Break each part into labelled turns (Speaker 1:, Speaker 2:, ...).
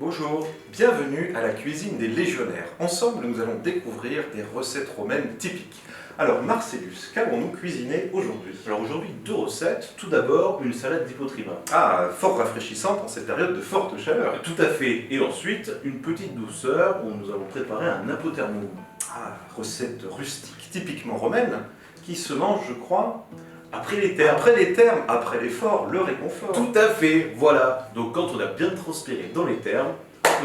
Speaker 1: Bonjour, bienvenue à la cuisine des légionnaires. Ensemble, nous allons découvrir des recettes romaines typiques. Alors Marcellus, qu'allons-nous cuisiner aujourd'hui?
Speaker 2: Alors aujourd'hui, deux recettes. Tout d'abord, une salade d'hypotrima.
Speaker 1: Ah, fort rafraîchissante en cette période de forte chaleur.
Speaker 2: Tout à fait. Et ensuite, une petite douceur où nous allons préparer un apothermum.
Speaker 1: Ah, recette rustique, typiquement romaine, qui se mange, je crois,
Speaker 2: Après les termes.
Speaker 1: après les termes, après l'effort, le réconfort.
Speaker 2: Tout à fait, voilà. Donc quand on a bien transpiré dans les termes,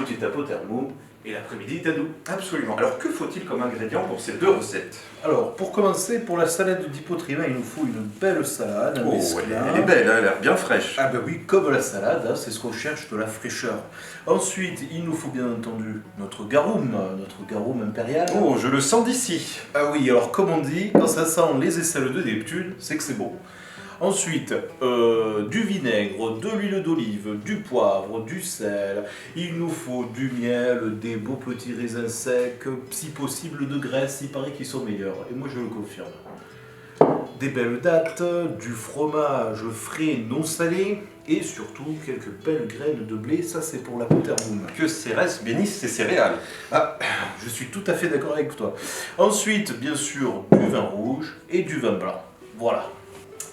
Speaker 2: petit apothermum, et l'après-midi est à nous.
Speaker 1: Absolument. Alors que faut-il comme ingrédient pour ces deux recettes?
Speaker 3: Alors, pour commencer, pour la salade d'hypotrima, il nous faut une belle salade, un
Speaker 1: Oh,
Speaker 3: mesclun.
Speaker 1: elle est belle, hein, elle a l'air bien fraîche.
Speaker 3: Ah ben oui, comme la salade, hein, c'est ce qu'on cherche, de la fraîcheur. Ensuite, il nous faut bien entendu notre garum impérial.
Speaker 1: Oh, je le sens d'ici.
Speaker 3: Ah oui, alors comme on dit, quand ça sent les aisselles de Neptune, c'est que c'est bon. Ensuite, du vinaigre, de l'huile d'olive, du poivre, du sel. Il nous faut du miel, des beaux petits raisins secs, si possible de graisse, il paraît qu'ils sont meilleurs. Et moi je le confirme. Des belles dattes, du fromage frais non salé et surtout quelques belles graines de blé, ça c'est pour l'apothermum.
Speaker 1: Que Cérès bénisse ses céréales.
Speaker 3: Ah, je suis tout à fait d'accord avec toi. Ensuite, bien sûr, du vin rouge et du vin blanc. Voilà.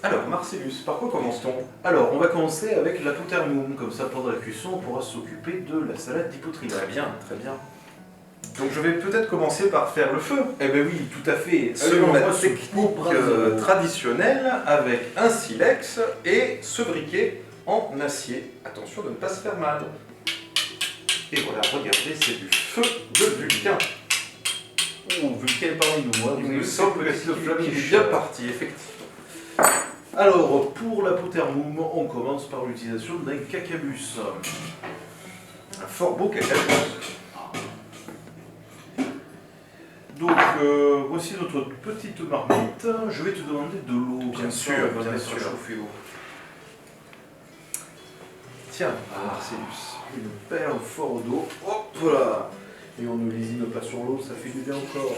Speaker 1: Alors Marcellus, par quoi commence-t-on?
Speaker 3: Alors, on va commencer avec l'apothermum, comme ça pendant la cuisson on pourra s'occuper de la salade d'hypotrima.
Speaker 1: Très bien, très bien. Donc je vais peut-être commencer par faire le feu.
Speaker 3: Eh ben oui, tout à fait.
Speaker 1: Selon la
Speaker 3: Allez, on va
Speaker 1: technique
Speaker 3: se brasser.
Speaker 1: traditionnelle, avec un silex et ce briquet en acier. Attention de ne pas se faire mal. Et voilà, regardez, c'est du feu de Vulcain.
Speaker 3: Oh, Vulcain parmi nous, hein,
Speaker 1: Il
Speaker 3: vous
Speaker 1: me
Speaker 3: avez
Speaker 1: semble que
Speaker 3: cette
Speaker 1: le
Speaker 3: petite
Speaker 1: flamme est
Speaker 3: quiche.
Speaker 1: bien parti, effectivement.
Speaker 3: Alors, pour l'apothermum, on commence par l'utilisation d'un cacabus.
Speaker 1: Un fort beau cacao.
Speaker 3: Donc, voici notre petite marmite. Je vais te demander de l'eau.
Speaker 1: Bien
Speaker 3: comme ça,
Speaker 1: sûr,
Speaker 3: on va
Speaker 1: bien
Speaker 3: mettre
Speaker 1: sûr.
Speaker 3: à chauffer l'eau.
Speaker 1: Tiens,
Speaker 3: Ah.
Speaker 1: Marcellus.
Speaker 3: Une belle fort d'eau. Hop là. Et on ne lésine pas sur l'eau, ça fait du bien encore.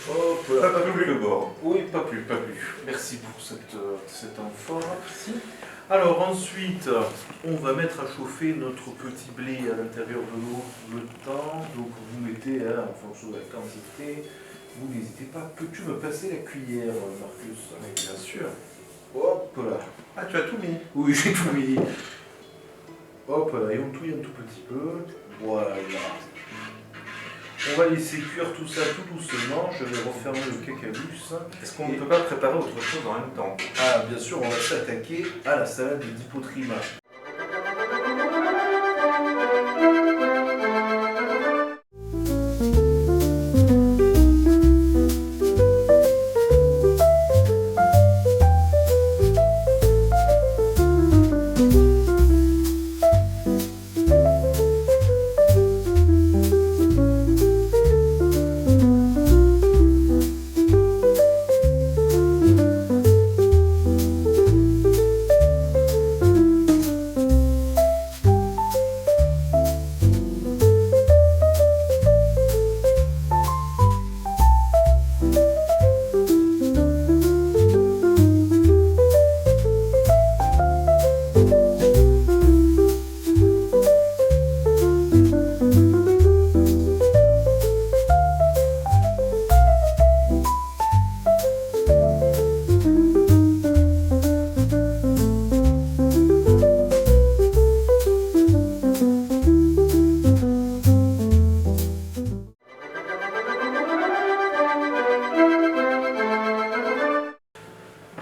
Speaker 3: Hop là.
Speaker 1: Pas plus le bord.
Speaker 3: Oui, pas plus, pas plus. Merci pour cet amphore. Merci. Alors ensuite, on va mettre à chauffer notre petit blé à l'intérieur de l'eau le temps. Donc vous mettez, hein, en fonction de la quantité, vous n'hésitez pas. Peux-tu me passer la cuillère, Marcus?
Speaker 1: Mais bien sûr.
Speaker 3: Hop là.
Speaker 1: Ah, tu as tout mis.
Speaker 3: Oui, j'ai tout mis. Hop là, et on touille un tout petit peu. Voilà. On va laisser cuire tout ça tout doucement. Je vais refermer le cacabus.
Speaker 1: Est-ce qu'on ne peut pas préparer autre chose en même temps?
Speaker 3: Ah, bien sûr, on va s'attaquer à la salade d'hypotrima.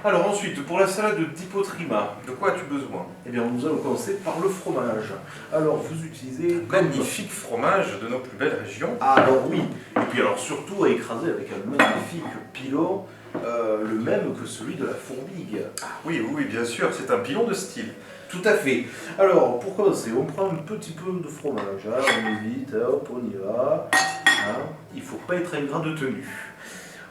Speaker 3: Alors ensuite, pour la salade d'hypotrima,
Speaker 1: De quoi as-tu besoin?
Speaker 3: eh bien, nous allons commencer par le fromage. Alors, vous utilisez...
Speaker 1: Magnifique fromage de nos plus belles régions.
Speaker 3: Ah, alors oui. Et puis alors surtout à écraser avec un magnifique pilon, le même que celui de la fourmigue.
Speaker 1: Oui, oui, oui, bien sûr, c'est un pilon de style.
Speaker 3: Tout à fait. Alors, pour commencer, on prend un petit peu de fromage. Hein, on évite, hop, on y va. Hein, il ne faut pas être ingrat de tenue.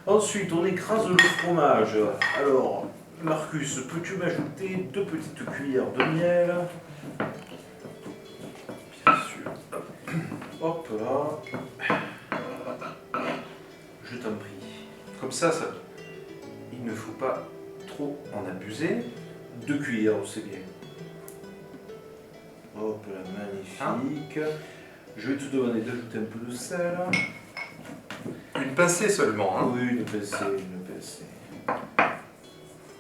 Speaker 3: Ensuite, on écrase le fromage. Alors, Marcus, peux-tu m'ajouter 2 petites cuillères de miel?
Speaker 1: Bien sûr.
Speaker 3: Hop là. Je t'en prie.
Speaker 1: Comme ça, il ne faut pas trop en abuser.
Speaker 3: 2 cuillères, c'est bien. Hop là, magnifique. Je vais te demander d'ajouter un peu de sel.
Speaker 1: Une pincée seulement. Hein.
Speaker 3: Oui, une pincée, une pincée.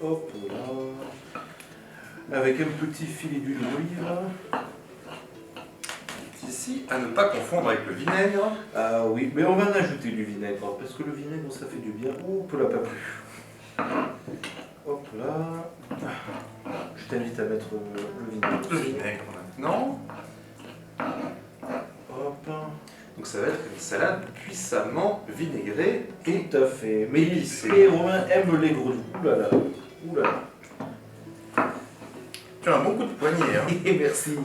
Speaker 3: Hop là. Avec un petit filet d'huile d'olive.
Speaker 1: Ici, à ne pas confondre avec le vinaigre.
Speaker 3: Ah oui, mais on va en ajouter du vinaigre, parce que le vinaigre ça fait du bien. Hop là, pas plus. Hop là. Je t'invite à mettre le vinaigre.
Speaker 1: Le vinaigre maintenant.
Speaker 3: Hop.
Speaker 1: Donc ça va être une salade puissamment vinaigrée et
Speaker 3: Tout à fait. Mais
Speaker 1: épicée.
Speaker 3: les Romains aiment les grenouilles. Ouh là là. Ouh là là.
Speaker 1: tu as un bon coup de poignet. Hein.
Speaker 3: Et merci.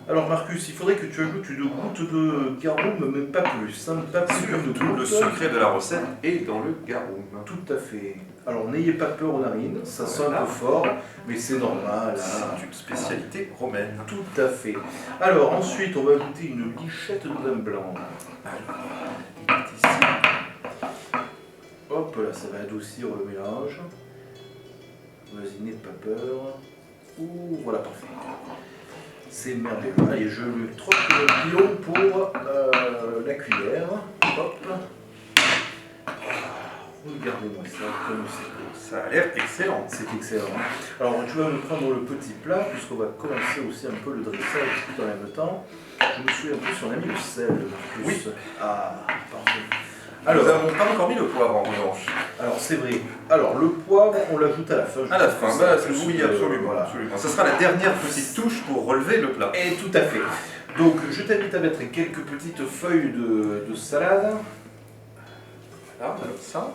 Speaker 3: Alors Marcus, il faudrait que tu ajoutes une goutte de garum, mais pas plus. Hein, pas plus de
Speaker 1: Surtout, le
Speaker 3: goutte.
Speaker 1: secret de la recette est dans le garum.
Speaker 3: Tout à fait. Alors n'ayez pas peur aux narines, ça sent un
Speaker 1: Voilà.
Speaker 3: peu fort, mais c'est normal. Hein.
Speaker 1: C'est une spécialité romaine.
Speaker 3: Tout à fait. Alors ensuite, on va ajouter une lichette de vin blanc.
Speaker 1: Il est ici.
Speaker 3: Hop là, ça va adoucir le mélange. Vas-y, n'aie pas peur. Ouh, voilà, parfait. C'est merveilleux. Allez, je lui troque le pilon pour la cuillère. Hop. Regardez-moi ça, comme c'est beau.
Speaker 1: Ça a l'air excellent.
Speaker 3: C'est excellent. Alors tu vas me prendre le petit plat, puisqu'on va commencer aussi un peu le dressage tout en même temps. Je me souviens plus si on a mis le sel, Marcus.
Speaker 1: Oui.
Speaker 3: Ah, parfait.
Speaker 1: Alors, nous
Speaker 3: Alors,
Speaker 1: n'avons pas encore mis le poivre en revanche.
Speaker 3: c'est vrai. Alors le poivre, on l'ajoute à la fin.
Speaker 1: À la fin, bah, oui,
Speaker 3: absolument.
Speaker 1: absolument, absolument. Ça sera la dernière petite touche pour relever le plat.
Speaker 3: Et tout à fait. Donc je t'invite à mettre quelques petites feuilles de salade.
Speaker 1: Voilà, alors ça.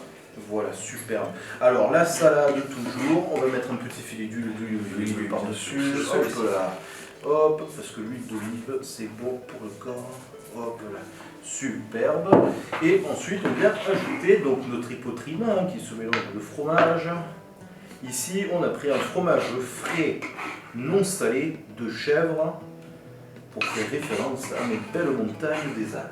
Speaker 3: Voilà, superbe. Alors la salade toujours, on va mettre un petit filet d'huile d'olive
Speaker 1: Oui,
Speaker 3: par-dessus.
Speaker 1: bien sûr.
Speaker 3: Hop là. Hop, parce que l'huile d'olive c'est bon pour le corps. Hop là. Superbe. Et ensuite on vient ajouter donc notre hypotrima hein, qui se mélange de fromage. Ici on a pris un fromage frais non salé de chèvre pour faire référence à mes belles montagnes des Alpes.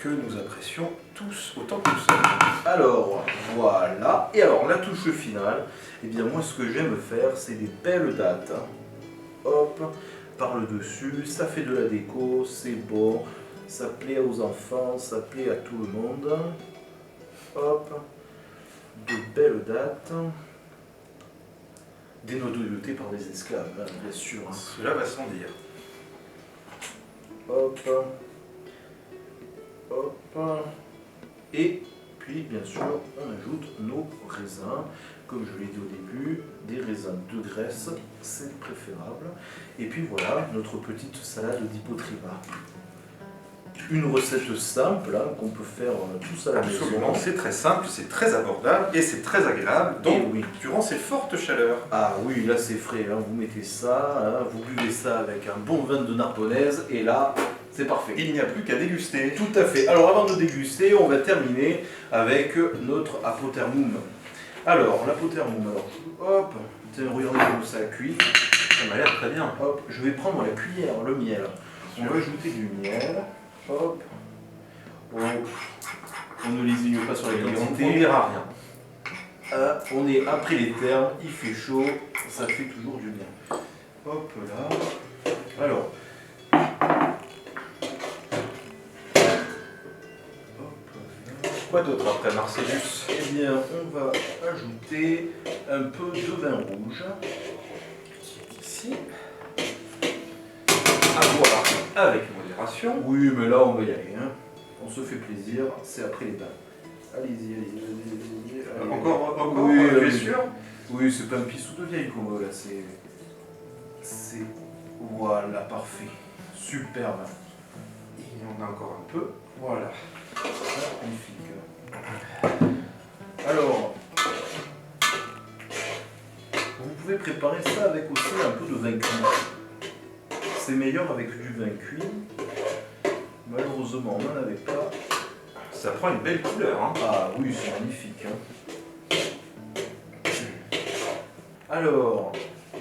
Speaker 1: Que nous apprécions tous autant que nous sommes.
Speaker 3: Alors, voilà. Et alors, la touche finale, eh bien moi ce que j'aime faire, c'est des belles dattes. Hop, par le dessus, ça fait de la déco, c'est beau, ça plaît aux enfants, ça plaît à tout le monde. Hop, de belles dattes. Dénoyautées par des esclaves, hein, bien sûr.
Speaker 1: Cela va sans dire.
Speaker 3: Hop. Hop. Et puis, bien sûr, on ajoute nos raisins. Comme je l'ai dit au début, des raisins de Grèce, c'est préférable. Et puis voilà, notre petite salade d'hypotrima. Une recette simple hein, qu'on peut faire tous à la
Speaker 1: Absolument,
Speaker 3: maison.
Speaker 1: c'est très simple, c'est très abordable et c'est très agréable. Donc,
Speaker 3: Et oui.
Speaker 1: durant ces fortes chaleurs,
Speaker 3: Ah oui, là c'est frais, hein. Vous mettez ça, hein, vous buvez ça avec un bon vin de Narbonnaise, et là, c'est parfait.
Speaker 1: il n'y a plus qu'à déguster.
Speaker 3: Tout à fait. Alors avant de déguster, on va terminer avec notre apotermum. Alors, l'apotermum, hop, tiens, regardez comme ça cuit.
Speaker 1: Ça m'a l'air très bien.
Speaker 3: Hop, je vais prendre la cuillère, le miel. On va ajouter du miel. Hop. Hop. On ne lésigne pas sur la
Speaker 1: On ne
Speaker 3: quantité.
Speaker 1: dira rien.
Speaker 3: Ah, on est après les termes, il fait chaud, ça fait toujours du bien. Hop là. Alors.
Speaker 1: Quoi d'autre après Marcellus?
Speaker 3: Eh bien, on va ajouter un peu de vin rouge.
Speaker 1: Ici. À boire avec modération.
Speaker 3: Oui, mais là, on va y aller. Hein. On se fait plaisir, c'est après les bains. Allez-y, allez-y. Allez.
Speaker 1: Encore,
Speaker 3: Oui,
Speaker 1: tu es
Speaker 3: allez-y.
Speaker 1: sûr?
Speaker 3: Oui, c'est pas un pissou de vieille comme là, c'est. Voilà, parfait. Superbe.
Speaker 1: Il y en a encore un peu. Voilà.
Speaker 3: Magnifique. Alors, vous pouvez préparer ça avec aussi un peu de vin cuit. C'est meilleur avec du vin cuit. Malheureusement, on n'en avait pas.
Speaker 1: Ça prend une belle couleur. Hein.
Speaker 3: Ah oui, c'est magnifique. Hein. Alors,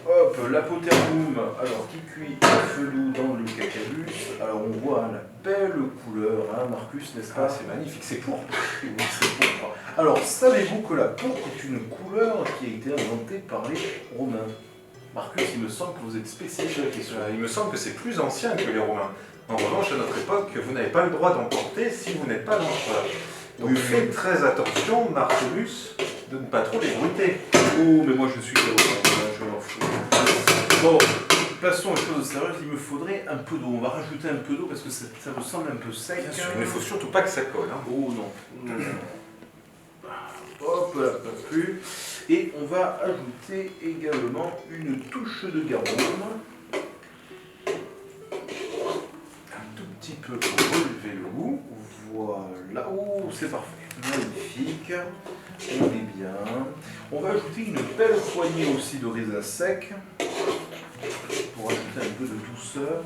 Speaker 3: hop, l'apotermum, alors qui cuit à feu doux dans le cacabus. Alors on voit hein, la belle couleur, hein, Marcus, n'est-ce
Speaker 1: Ah,
Speaker 3: pas?
Speaker 1: c'est magnifique, c'est pourpre.
Speaker 3: Oui, c'est pourpre. Alors, savez-vous que la pourpre est une couleur qui a été inventée par les Romains? Marcus, il me semble que vous êtes spécialiste de la question.
Speaker 1: Il me semble que c'est plus ancien que les Romains. En revanche, à notre époque, vous n'avez pas le droit d'emporter si vous n'êtes pas l'empereur. Donc
Speaker 3: Oui.
Speaker 1: faites très attention, Marcellus, de ne pas trop les bruiter.
Speaker 3: Oh, mais moi je suis le roi, je m'en fous. Bon, passons aux choses sérieuses, il me faudrait un peu d'eau. On va rajouter un peu d'eau parce que ça me semble un peu sec.
Speaker 1: Bien sûr, il ne faut surtout pas que ça colle. Hein.
Speaker 3: Oh non. Hop, là, pas plus. Et on va ajouter également une touche de garum. Un tout petit peu pour relever le goût. Voilà. Oh, c'est parfait. Magnifique. On est bien. On va ajouter une belle poignée aussi de raisin sec pour ajouter un peu de douceur.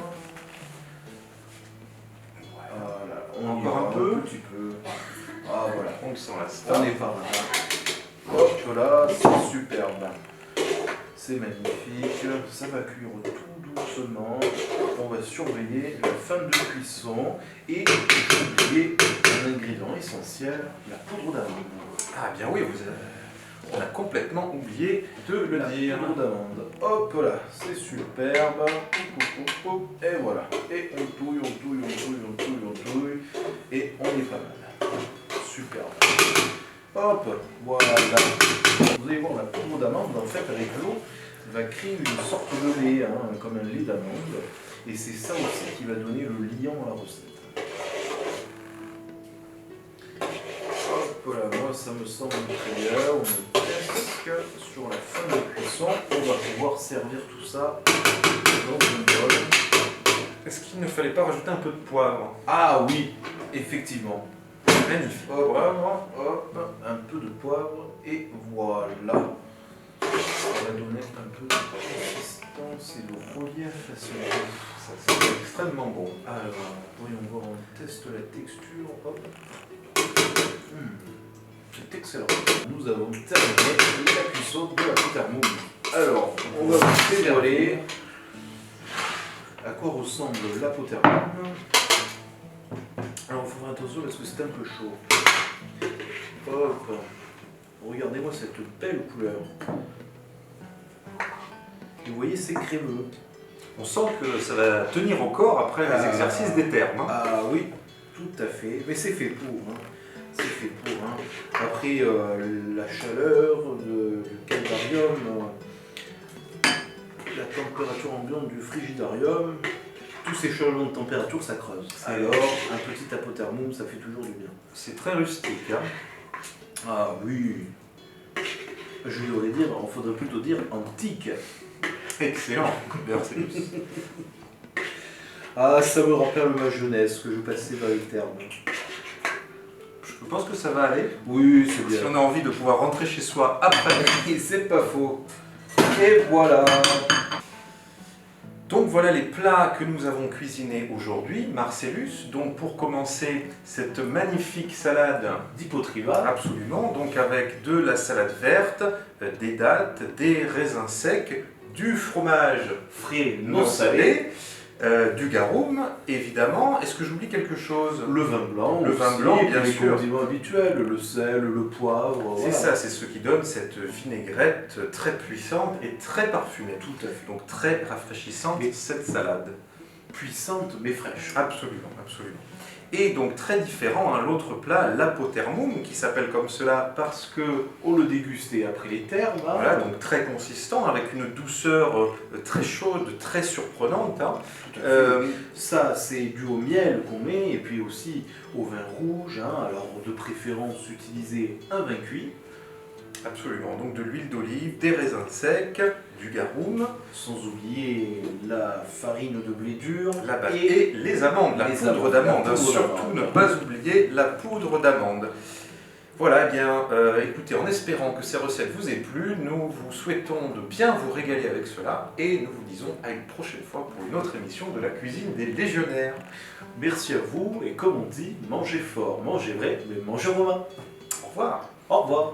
Speaker 3: Voilà. On
Speaker 1: Encore
Speaker 3: y va
Speaker 1: un peu.
Speaker 3: petit peu. Ah voilà.
Speaker 1: On le sent là.
Speaker 3: On est par là. Hop là, c'est superbe. C'est magnifique. Ça va cuire tout doucement. On va surveiller la fin de cuisson. Et j'ai oublié un ingrédient essentiel, la poudre d'amande.
Speaker 1: Ah bien oui, on a complètement oublié de le
Speaker 3: La
Speaker 1: dire.
Speaker 3: poudre d'amande. Hop là, c'est superbe. Et voilà. Et on touille, on touille, on touille, on touille, on touille. Et on est pas mal. Superbe. Hop, voilà. Vous allez voir, la poudre d'amande, en fait, avec l'eau, va créer une sorte de lait, hein, comme un lait d'amande. Et c'est ça aussi qui va donner le liant à la recette. Hop là, moi ça me semble très bien. On est presque sur la fin de cuisson. On va pouvoir servir tout ça dans une bol.
Speaker 1: Est-ce qu'il ne fallait pas rajouter un peu de poivre?
Speaker 3: Ah oui, effectivement.
Speaker 1: Magnifique.
Speaker 3: Hop,
Speaker 1: Poivre.
Speaker 3: hop, un peu de poivre et voilà. Ça va donner un peu de consistance et de relief à ce riz.
Speaker 1: Ça c'est extrêmement bon.
Speaker 3: Alors, voyons voir, on teste la texture. Hop. C'est excellent. Nous avons terminé la cuisson de la potarmoum. Alors, on va vous dévoiler à quoi ressemble la potarmoum. Alors, il faudra attention parce que c'est un peu chaud. Hop. Regardez-moi cette belle couleur. Et vous voyez, c'est crémeux.
Speaker 1: On sent que ça va tenir au corps après les exercices des termes. Hein.
Speaker 3: Ah oui, tout à fait. Mais c'est fait pour. Hein. C'est fait pour. Hein. Après la chaleur du calvarium, la température ambiante du frigidarium, tous ces changements de température, ça creuse. Alors, un petit apothermum, ça fait toujours du bien.
Speaker 1: C'est très rustique. Hein.
Speaker 3: Ah oui. Je devrais dire, il faudrait plutôt dire antique.
Speaker 1: Excellent. Merci.
Speaker 3: Ah, ça me rappelle ma jeunesse que je passais dans les thermes.
Speaker 1: Je pense que ça va aller.
Speaker 3: Oui, c'est
Speaker 1: Si
Speaker 3: bien.
Speaker 1: on a envie de pouvoir rentrer chez soi après.
Speaker 3: Et c'est pas faux. Et voilà.
Speaker 1: Donc voilà les plats que nous avons cuisinés aujourd'hui, Marcellus. Donc pour commencer, cette magnifique salade
Speaker 3: D'Hypotriva.
Speaker 1: absolument, donc avec de la salade verte, des dattes, des raisins secs, du fromage
Speaker 3: Frais
Speaker 1: non salé, du garum, évidemment. Est-ce que j'oublie quelque chose?
Speaker 3: Le vin blanc.
Speaker 1: Le vin
Speaker 3: aussi,
Speaker 1: blanc,
Speaker 3: et
Speaker 1: bien
Speaker 3: les
Speaker 1: sûr.
Speaker 3: condiments habituels, le sel, le poivre.
Speaker 1: C'est
Speaker 3: voilà.
Speaker 1: ça, c'est ce qui donne cette vinaigrette très puissante et très parfumée.
Speaker 3: Tout à fait.
Speaker 1: Donc très rafraîchissante,
Speaker 3: Mais-
Speaker 1: cette salade.
Speaker 3: Puissante mais fraîche.
Speaker 1: Absolument, absolument. Et donc très différent, hein, l'autre plat, l'apothermum, qui s'appelle comme cela parce que,
Speaker 3: On le dégustait après les termes. Hein.
Speaker 1: voilà, donc très consistant, avec une douceur très chaude, très surprenante. Hein.
Speaker 3: Tout à fait. Ça, c'est dû au miel qu'on met, et puis aussi au vin rouge. Hein. Alors, de préférence, utiliser un vin cuit,
Speaker 1: Absolument, donc de l'huile d'olive, des raisins secs, du garum,
Speaker 3: sans oublier la farine de blé dur
Speaker 1: et les amandes, la
Speaker 3: les
Speaker 1: poudre
Speaker 3: amandes,
Speaker 1: d'amande.
Speaker 3: la
Speaker 1: Hein,
Speaker 3: poudre
Speaker 1: surtout
Speaker 3: d'amande.
Speaker 1: ne pas oublier la poudre d'amande. Voilà, eh bien, écoutez, en espérant que ces recettes vous aient plu, nous vous souhaitons de bien vous régaler avec cela et nous vous disons à une prochaine fois pour une autre émission de la cuisine des légionnaires.
Speaker 3: Merci à vous, et comme on dit, mangez fort, mangez vrai, mais mangez romain.
Speaker 1: Au revoir.
Speaker 3: Au revoir.